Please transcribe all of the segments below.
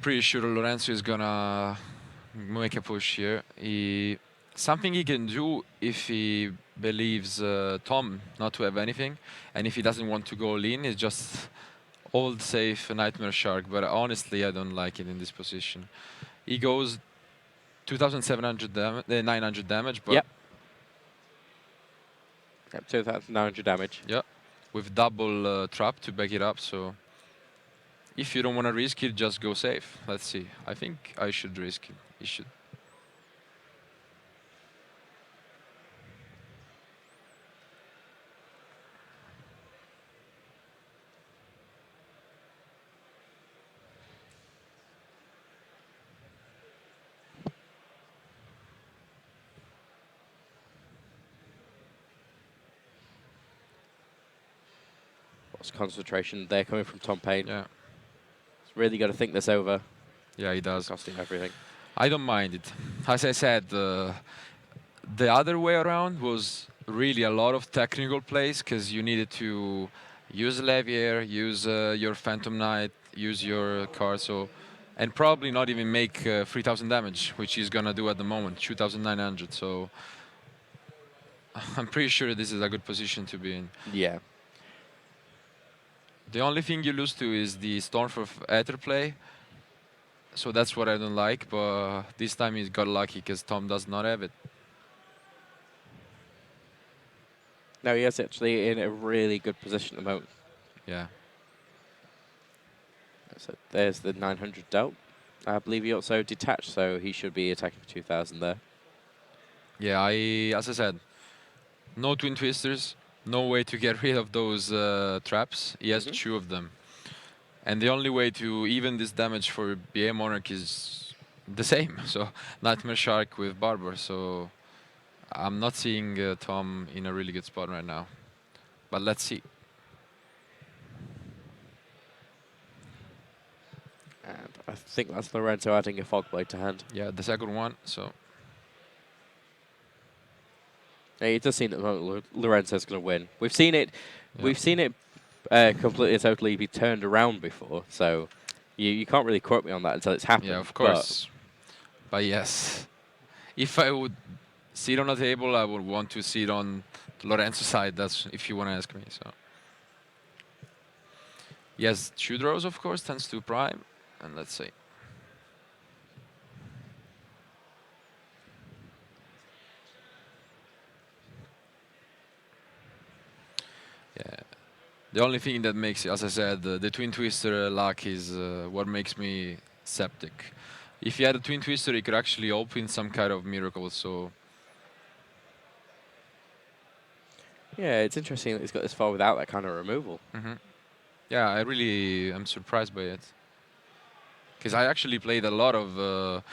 pretty sure Lorenzo is gonna make a push here. Something he can do if he believes Tom not to have anything, and if he doesn't want to go lean, is just hold safe Nightmare Shark. But honestly, I don't like it in this position. He goes 2,700 900 damage, but Yep. Yep, 2,900 damage. yeah, with double trap to back it up. So if you don't want to risk it, just go safe. Let's see. I think I should risk it. He should. Lots of concentration there coming from Tom Paine. Yeah. He's really got to think this over. Yeah, he does. Costing everything. I don't mind it. As I said, the other way around was really a lot of technical plays because you needed to use Levier, use your Phantom Knight, use your card, so, and probably not even make 3,000 damage, which he's gonna do at the moment, 2,900. So I'm pretty sure this is a good position to be in. Yeah. The only thing you lose to is the Storm for Aether play. So that's what I don't like, but this time he got lucky because Tom does not have it. No, he is actually in a really good position at the moment. Yeah. So there's the 900 dealt. I believe he also detached, so he should be attacking for 2,000 there. Yeah, as I said, no Twin Twisters, no way to get rid of those traps. He has 2 of them. And the only way to even this damage for BA Monarch is the same. So Nightmare Shark with Barber. So I'm not seeing Tom in a really good spot right now. But let's see. And I think that's Lorenzo adding a Fog Blade to hand. Yeah, the second one. So Yeah, it does seem that Lorenzo's going to win. We've seen it. yeah. We've seen it completely and totally be turned around before. So you can't really quote me on that until it's happened. Yeah, of course. But yes, if I would sit on a table, I would want to sit on Lorenzo's side. That's if you want to ask me. So yes, 2 draws, of course, tends to prime, and let's see. Yeah. The only thing that makes, as I said, the Twin Twister luck is what makes me septic. If he had a Twin Twister, he could actually open some kind of miracle. So yeah, it's interesting that he's got this far without that kind of removal. yeah, I really am surprised by it. Because I actually played a lot of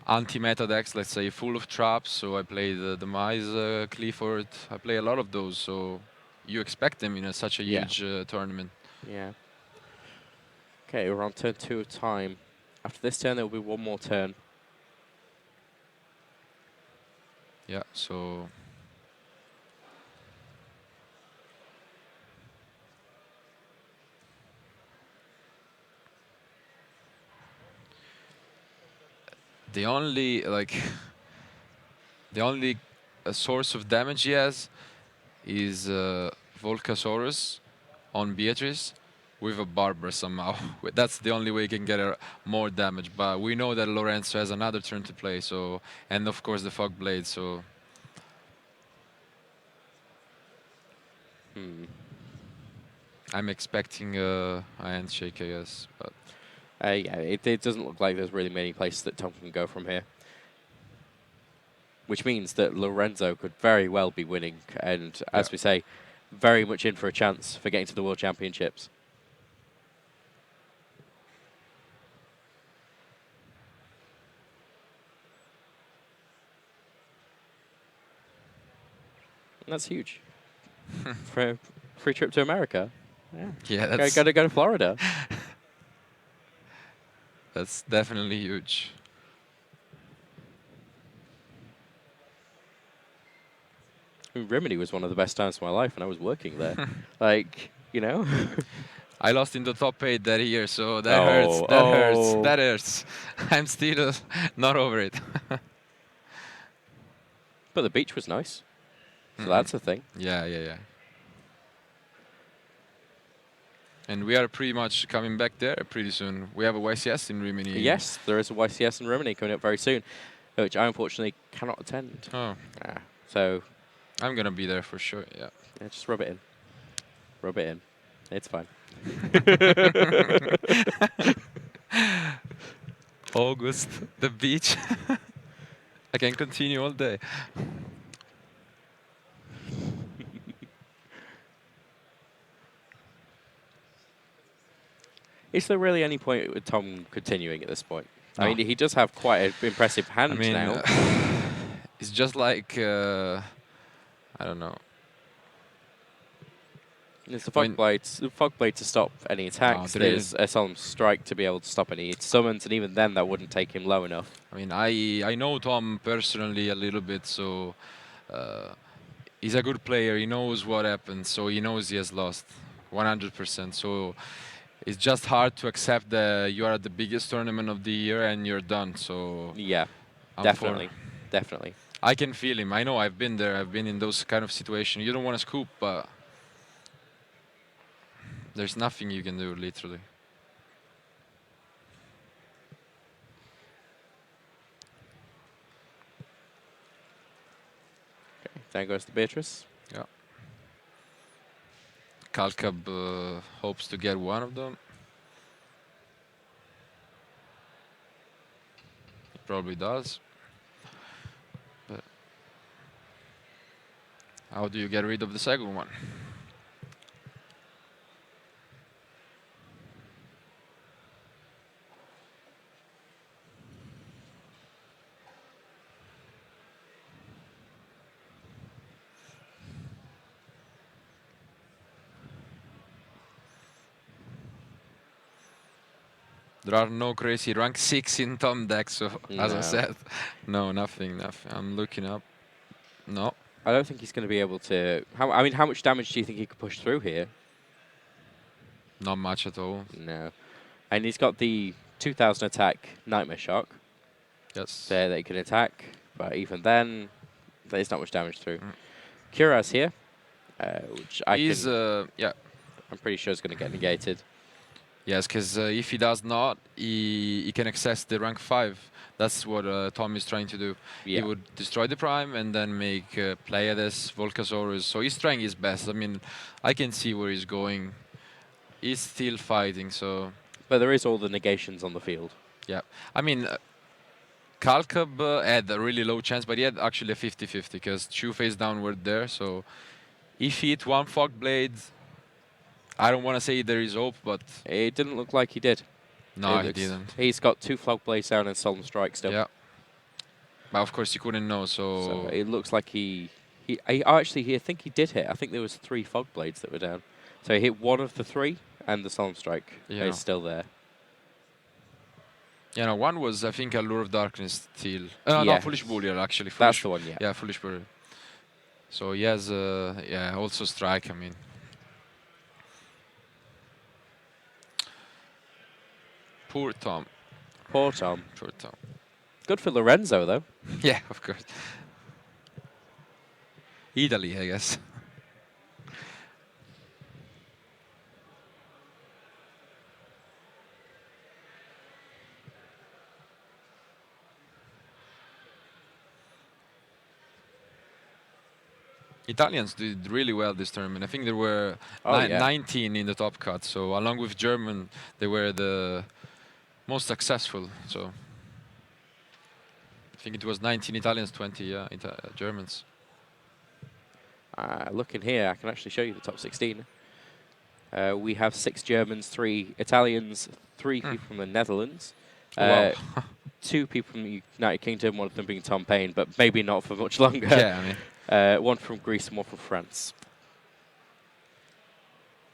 anti-meta decks, let's say, full of traps. So I played the Demise, Clifford. I play a lot of those. So you expect them in such a huge tournament. Yeah. Okay, we're on turn 2 of time. After this turn, there will be one more turn. Yeah, so the only source of damage he has is Volcasaurus on Beatrice with a Barber somehow. That's the only way he can get more damage. But we know that Lorenzo has another turn to play, so, and of course the Fog Blade. So I'm expecting a handshake, I guess. But yeah, it doesn't look like there's really many places that Tom can go from here. Which means that Lorenzo could very well be winning, and as we say, very much in for a chance for getting to the World Championships. And that's huge. For a free trip to America. yeah, that's Go to Florida. that's definitely huge. Rimini was one of the best times of my life when I was working there. Like, you know. I lost in the top 8 that year, so that hurts. Oh, That hurts. oh. That hurts. I'm still not over it. But the beach was nice, so Mm-mm. that's a thing. Yeah, yeah, yeah. And we are pretty much coming back there pretty soon. We have a YCS in Rimini. Yes, there is a YCS in Rimini coming up very soon, which I unfortunately cannot attend. Oh, So, I'm gonna be there for sure. Yeah. yeah, just rub it in. Rub it in. It's fine. August, the beach. I can continue all day. Is there really any point with Tom continuing at this point? No. I mean, he does have quite an impressive hand I mean, now. it's just like I don't know. There's the when- fog blade to stop any attacks. there There's a solemn strike to be able to stop any summons, and even then, that wouldn't take him low enough. I mean, I know Tom personally a little bit, so he's a good player. He knows what happened, so he knows he has lost 100%. So it's just hard to accept that you are at the biggest tournament of the year and you're done. So Yeah, I'm definitely, definitely. I can feel him. I know I've been there. I've been in those kind of situations. You don't want to scoop, but there's nothing you can do, literally. Okay, there goes the Beatrice. Yeah. Kalkab hopes to get one of them. He probably does. But how do you get rid of the second one? There are no crazy rank 6 in Tom deck, so as I No. said, no, nothing. I'm looking up. No. I don't think he's going to be able to. I mean, how much damage do you think he could push through here? Not much at all. No. And he's got the 2000 attack Nightmare Shock Yes. there that he can attack, but even then, there's not much damage through. Kira's here, which He's, yeah. I'm pretty sure is going to get negated. Yes, because if he does not, he can access the rank 5. That's what Tom is trying to do. Yeah. He would destroy the Prime and then make Pleiades, Volcasaurus. So he's trying his best. I mean, I can see where he's going. He's still fighting, so... But there is all the negations on the field. Yeah. I mean, Kalkab had a really low chance, but he had actually a 50-50 because 2 face downward there. So if he hit 1 Fog Blade, I don't want to say there is hope, but... It didn't look like he did. No, he didn't. He's got 2 Fog Blades down and Solemn Strike still. Yeah. But of course, you couldn't know, so it looks like I think he did hit. I think there was 3 Fog Blades that were down. So he hit 1 of the 3, and the Solemn Strike is still there. Yeah, no, 1 was, I think, Allure of Darkness still. No, Foolish Bullier, actually. That's the one, yeah. Yeah, Foolish Bullier. So he has, yeah, also Strike, I mean. Poor Tom. Poor Tom. Poor Tom. Good for Lorenzo, though. Yeah, of course. Italy, I guess. Italians did really well this tournament. I think there were 19 in the top cut. So along with German, they were the most successful. So I think it was 19 Italians, 20 Germans. Looking here, I can actually show you the top 16. We have 6 Germans, 3 Italians, 3 people from the Netherlands. Wow. 2 people from the United Kingdom, one of them being Tom Paine, but maybe not for much longer. Yeah, I mean. 1 from Greece and 1 from France.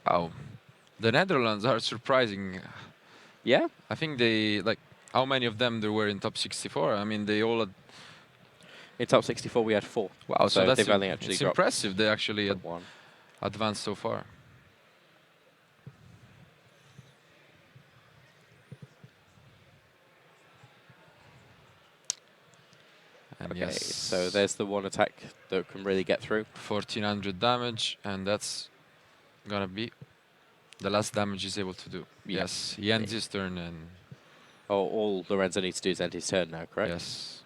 Oh, the Netherlands are surprising. Yeah? I think they, like, how many of them there were in top 64? I mean, they all had... In top 64, we had 4. Wow, so that's they've only actually it's impressive. They actually one. advanced so far. And Okay, yes, so there's the one attack that can really get through. 1400 damage, and that's gonna be the last damage he's able to do. Yeah. Yes, he ends his turn, and Oh, all Lorenzo needs to do is end his turn now, correct? yes.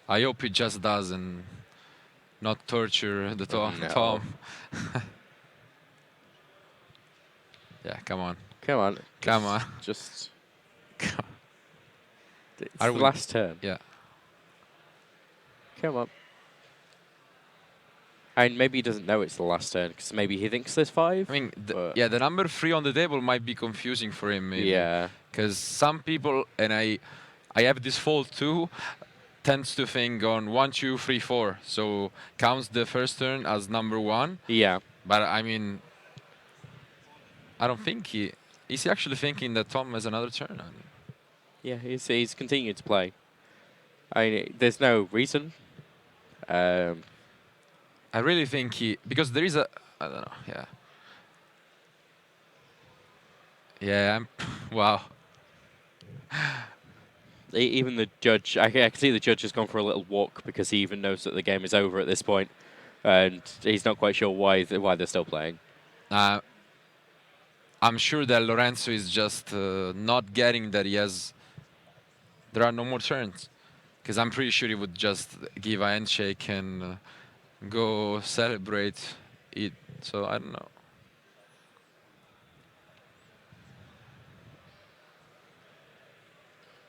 I hope he just does and not torture the No. Tom. Yeah, come on. Come on. Come on. Just. It's Are the we- last turn. Yeah. Come on. And maybe he doesn't know it's the last turn, because maybe he thinks there's 5. I mean, but yeah, the number 3 on the table might be confusing for him, maybe. yeah. Because some people, and I have this fault too, tends to think on 1, 2, 3, 4. So counts the first turn as number 1. Yeah. But I mean, I don't think is he actually thinking that Tom has another turn? Yeah, he's continuing to play. I mean, there's no reason. I really think because there is a, I don't know, yeah. Yeah, wow. Even the judge, I can see the judge has gone for a little walk because he even knows that the game is over at this point, and he's not quite sure why they're still playing. I'm sure that Lorenzo is just not getting that there are no more turns. Because I'm pretty sure he would just give a handshake and go celebrate it. So I don't know.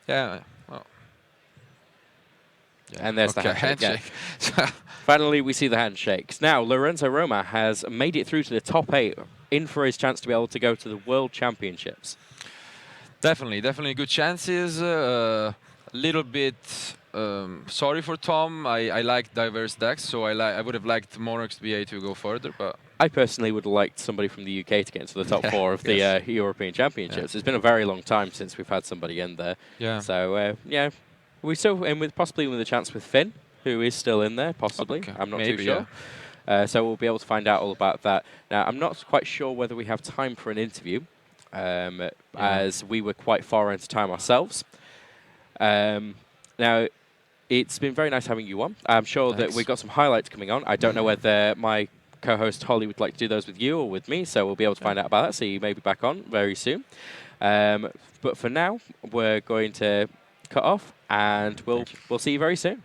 Yeah, well. Yeah. And there's the handshake. Finally, we see the handshakes. Now, Lorenzo Roma has made it through to the top 8, in for his chance to be able to go to the World Championships. Definitely good chances. A little bit sorry for Tom. I like diverse decks, so I would have liked Monarchs BA to go further, but I personally would have liked somebody from the UK to get into the top 4 of the European Championships. It's been a very long time since we've had somebody in there. Yeah. So, yeah, we still, and with possibly with a chance with Finn, who is still in there, possibly. Okay. I'm not Maybe, too sure. So we'll be able to find out all about that. Now, I'm not quite sure whether we have time for an interview, as we were quite far into time ourselves. Now, it's been very nice having you on. I'm sure that we've got some highlights coming on. I don't know whether my co-host Holly would like to do those with you or with me, so we'll be able to find out about that. So you may be back on very soon. But for now, we're going to cut off, and we'll see you very soon.